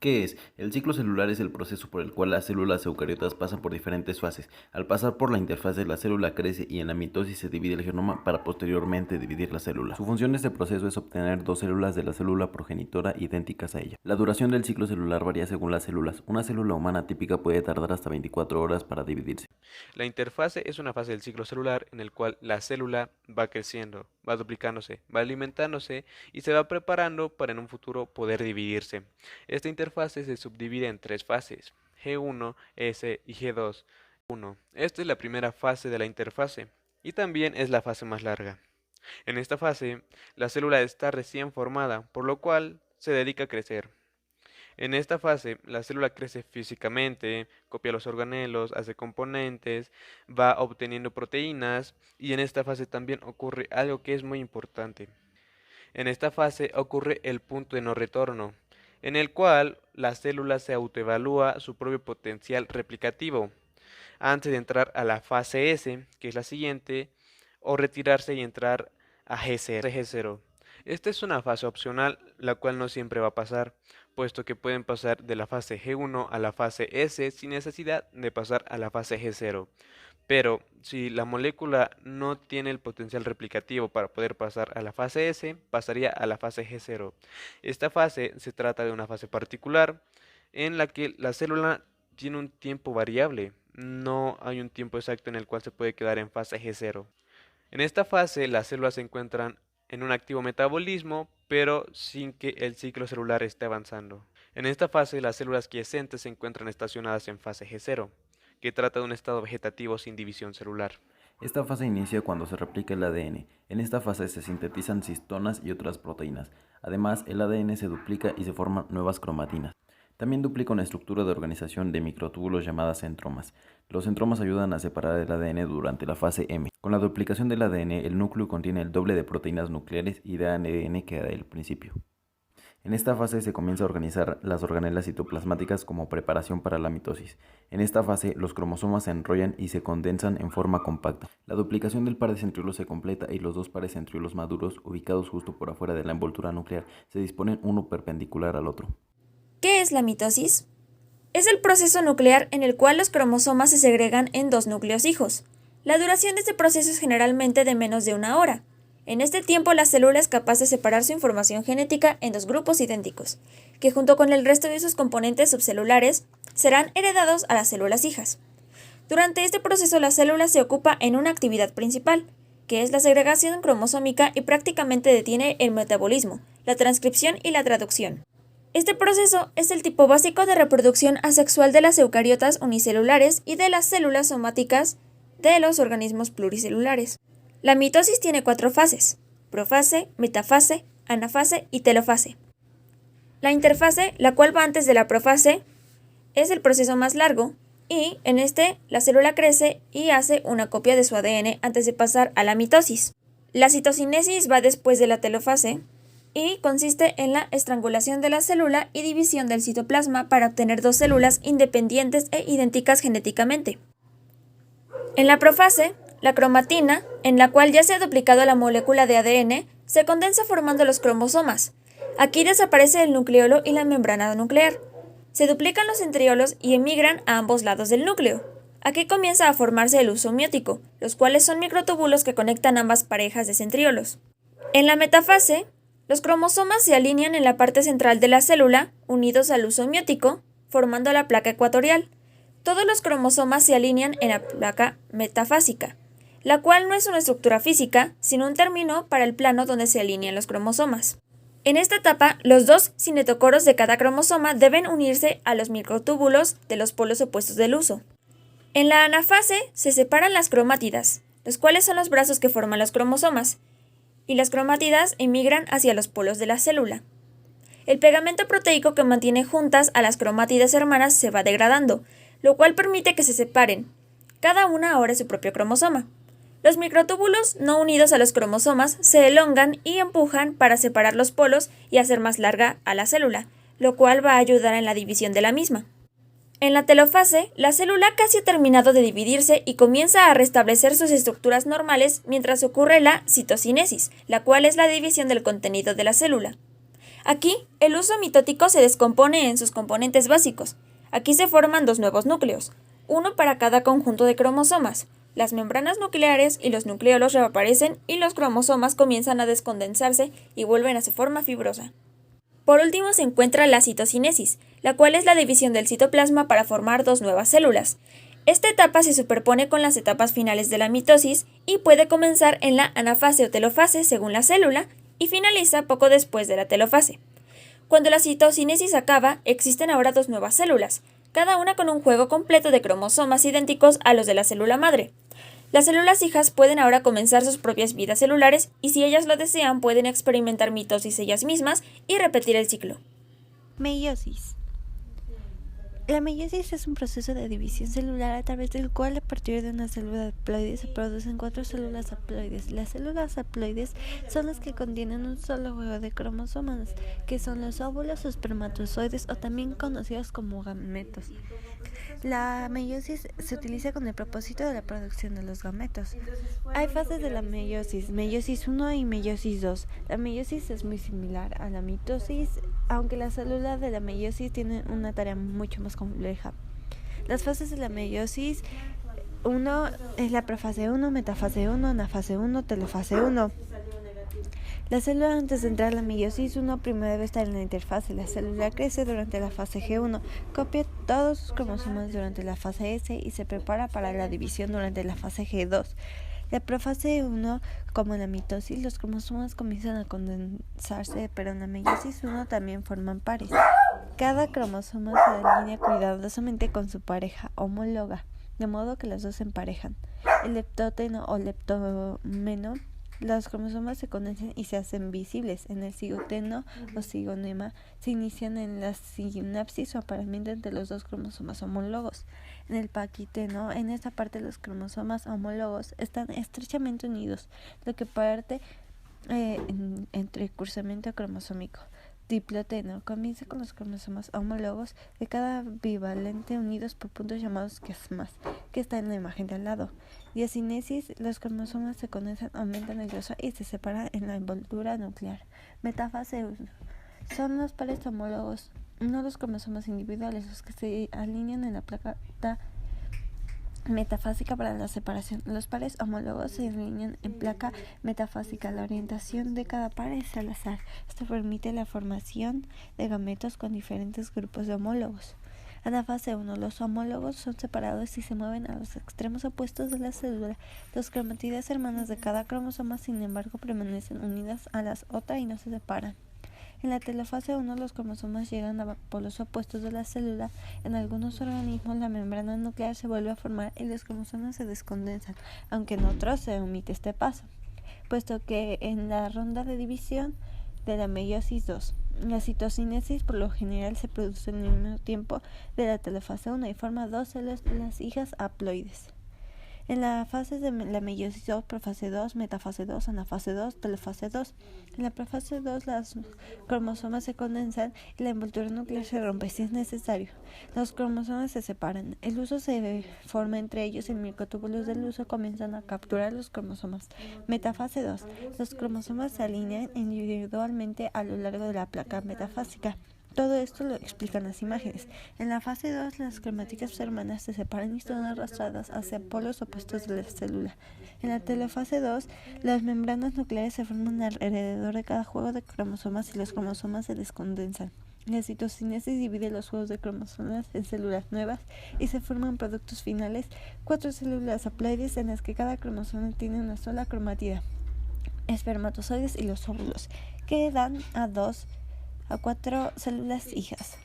¿Qué es? El ciclo celular es el proceso por el cual las células eucariotas pasan por diferentes fases. Al pasar por la interfase, la célula crece y en la mitosis se divide el genoma para posteriormente dividir la célula. Su función de este proceso es obtener dos células de la célula progenitora idénticas a ella. La duración del ciclo celular varía según las células. Una célula humana típica puede tardar hasta 24 horas para dividirse. La interfase es una fase del ciclo celular en el cual la célula va creciendo, va duplicándose, va alimentándose y se va preparando para en un futuro poder dividirse. Esta interfase se subdivide en tres fases, G1, S y G2. Esta es la primera fase de la interfase y también es la fase más larga. En esta fase, la célula está recién formada, por lo cual se dedica a crecer. En esta fase, la célula crece físicamente, copia los organelos, hace componentes, va obteniendo proteínas y en esta fase también ocurre algo que es muy importante. En esta fase ocurre el punto de no retorno, en el cual la célula se autoevalúa su propio potencial replicativo, antes de entrar a la fase S, que es la siguiente, o retirarse y entrar a G0. Esta es una fase opcional, la cual no siempre va a pasar, puesto que pueden pasar de la fase G1 a la fase S sin necesidad de pasar a la fase G0. Pero si la molécula no tiene el potencial replicativo para poder pasar a la fase S, pasaría a la fase G0. Esta fase se trata de una fase particular en la que la célula tiene un tiempo variable. No hay un tiempo exacto en el cual se puede quedar en fase G0. En esta fase, las células se encuentran en un activo metabolismo, pero sin que el ciclo celular esté avanzando. En esta fase, las células quiescentes se encuentran estacionadas en fase G0, que trata de un estado vegetativo sin división celular. Esta fase inicia cuando se replica el ADN. En esta fase se sintetizan cistonas y otras proteínas. Además, el ADN se duplica y se forman nuevas cromatinas. También duplica una estructura de organización de microtúbulos llamadas centromas. Los centromas ayudan a separar el ADN durante la fase M. Con la duplicación del ADN, el núcleo contiene el doble de proteínas nucleares y de ADN que al principio. En esta fase se comienza a organizar las organelas citoplasmáticas como preparación para la mitosis. En esta fase, los cromosomas se enrollan y se condensan en forma compacta. La duplicación del par de centriolos se completa y los dos pares centriolos maduros, ubicados justo por afuera de la envoltura nuclear, se disponen uno perpendicular al otro. ¿Qué es la mitosis? Es el proceso nuclear en el cual los cromosomas se segregan en dos núcleos hijos. La duración de este proceso es generalmente de menos de una hora. En este tiempo, la célula es capaz de separar su información genética en dos grupos idénticos, que junto con el resto de sus componentes subcelulares serán heredados a las células hijas. Durante este proceso, la célula se ocupa en una actividad principal, que es la segregación cromosómica y prácticamente detiene el metabolismo, la transcripción y la traducción. Este proceso es el tipo básico de reproducción asexual de las eucariotas unicelulares y de las células somáticas de los organismos pluricelulares. La mitosis tiene 4 fases: profase, metafase, anafase y telofase. La interfase, la cual va antes de la profase, es el proceso más largo y en este la célula crece y hace una copia de su ADN antes de pasar a la mitosis. La citocinesis va después de la telofase y consiste en la estrangulación de la célula y división del citoplasma para obtener dos células independientes e idénticas genéticamente. En la profase, la cromatina, en la cual ya se ha duplicado la molécula de ADN, se condensa formando los cromosomas. Aquí desaparece el nucleolo y la membrana nuclear. Se duplican los centriolos y emigran a ambos lados del núcleo. Aquí comienza a formarse el uso miótico, los cuales son microtúbulos que conectan ambas parejas de centriolos. En la metafase, los cromosomas se alinean en la parte central de la célula, unidos al uso miótico, formando la placa ecuatorial. Todos los cromosomas se alinean en la placa metafásica, la cual no es una estructura física, sino un término para el plano donde se alinean los cromosomas. En esta etapa, los dos cinetocoros de cada cromosoma deben unirse a los microtúbulos de los polos opuestos del uso. En la anafase se separan las cromátidas, los cuales son los brazos que forman los cromosomas, y las cromátidas emigran hacia los polos de la célula. El pegamento proteico que mantiene juntas a las cromátidas hermanas se va degradando, lo cual permite que se separen, cada una ahora su propio cromosoma. Los microtúbulos no unidos a los cromosomas se elongan y empujan para separar los polos y hacer más larga a la célula, lo cual va a ayudar en la división de la misma. En la telofase, la célula casi ha terminado de dividirse y comienza a restablecer sus estructuras normales mientras ocurre la citocinesis, la cual es la división del contenido de la célula. Aquí, el huso mitótico se descompone en sus componentes básicos. Aquí se forman dos nuevos núcleos, uno para cada conjunto de cromosomas. Las membranas nucleares y los nucleolos reaparecen y los cromosomas comienzan a descondensarse y vuelven a su forma fibrosa. Por último se encuentra la citocinesis, la cual es la división del citoplasma para formar dos nuevas células. Esta etapa se superpone con las etapas finales de la mitosis y puede comenzar en la anafase o telofase según la célula y finaliza poco después de la telofase. Cuando la citocinesis acaba, existen ahora dos nuevas células, cada una con un juego completo de cromosomas idénticos a los de la célula madre. Las células hijas pueden ahora comenzar sus propias vidas celulares y si ellas lo desean pueden experimentar mitosis ellas mismas y repetir el ciclo. Meiosis. La meiosis es un proceso de división celular a través del cual a partir de una célula haploide se producen 4 células haploides. Las células haploides son las que contienen un solo juego de cromosomas, que son los óvulos o espermatozoides o también conocidos como gametos. La meiosis se utiliza con el propósito de la producción de los gametos. Hay fases de la meiosis, meiosis 1 y meiosis 2. La meiosis es muy similar a la mitosis, aunque la célula de la meiosis tiene una tarea mucho más compleja. Las fases de la meiosis 1 es la profase 1, metafase 1, anafase 1, telofase 1. La célula antes de entrar a la meiosis 1 primero debe estar en la interfase. La célula crece durante la fase G1, copia todos sus cromosomas durante la fase S y se prepara para la división durante la fase G2. La profase 1, como en la mitosis, los cromosomas comienzan a condensarse, pero en la meiosis 1 también forman pares. Cada cromosoma se alinea cuidadosamente con su pareja homóloga, de modo que los dos se emparejan. El leptóteno o leptómeno. Los cromosomas se condensan y se hacen visibles. En el cigoteno o cigonema se inician en la sinapsis o apareamiento entre los dos cromosomas homólogos. En el paquiteno, en esta parte los cromosomas homólogos están estrechamente unidos, lo que parte entre cruzamiento cromosómico. Diploteno comienza con los cromosomas homólogos de cada bivalente unidos por puntos llamados quiasmas, que está en la imagen de al lado. Diacinesis, los cromosomas se condensan, aumentan el grosor y se separan en la envoltura nuclear. Metafase 1. Son los pares homólogos, no los cromosomas individuales, los que se alinean en la placa metafásica para la separación. Los pares homólogos se alinean en placa metafásica. La orientación de cada par es al azar. Esto permite la formación de gametos con diferentes grupos de homólogos. Anafase 1. Los homólogos son separados y se mueven a los extremos opuestos de la célula. Las cromátides hermanas de cada cromosoma, sin embargo, permanecen unidas a las otras y no se separan. En la telofase 1 los cromosomas llegan a polos opuestos de la célula. En algunos organismos la membrana nuclear se vuelve a formar y los cromosomas se descondensan, aunque en otros se omite este paso, puesto que en la ronda de división de la meiosis 2, la citocinesis por lo general se produce al mismo tiempo de la telofase 1 y forma dos células hijas haploides. En la fase de la meiosis 2, profase 2, metafase 2, anafase 2, telofase 2. En la profase 2 los cromosomas se condensan y la envoltura nuclear se rompe si es necesario. Los cromosomas se separan. El huso se forma entre ellos y microtúbulos del huso comienzan a capturar los cromosomas. Metafase 2. Los cromosomas se alinean individualmente a lo largo de la placa metafásica. Todo esto lo explican las imágenes. En la fase 2, las cromáticas hermanas se separan y son arrastradas hacia polos opuestos de la célula. En la telofase 2, las membranas nucleares se forman alrededor de cada juego de cromosomas y los cromosomas se descondensan. La citocinesis divide los juegos de cromosomas en células nuevas y se forman productos finales, 4 células haploides en las que cada cromosoma tiene una sola cromatida, espermatozoides y los óvulos, que dan a 4 células hijas.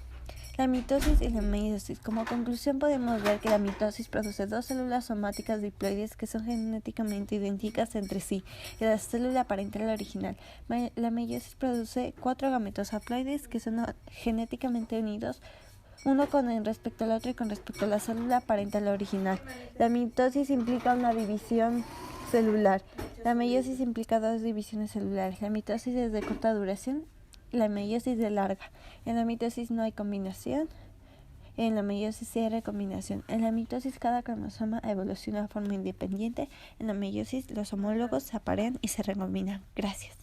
La mitosis y la meiosis. Como conclusión podemos ver que la mitosis produce 2 células somáticas diploides que son genéticamente idénticas entre sí y la célula parental original. La meiosis produce 4 gametos haploides que son genéticamente unidos, uno con respecto al otro y con respecto a la célula parental original. La mitosis implica una división celular. La meiosis implica 2 divisiones celulares. La mitosis es de corta duración, la meiosis de larga. En la mitosis no hay combinación, en la meiosis sí hay recombinación. En la mitosis cada cromosoma evoluciona de forma independiente, en la meiosis los homólogos se aparean y se recombinan. Gracias.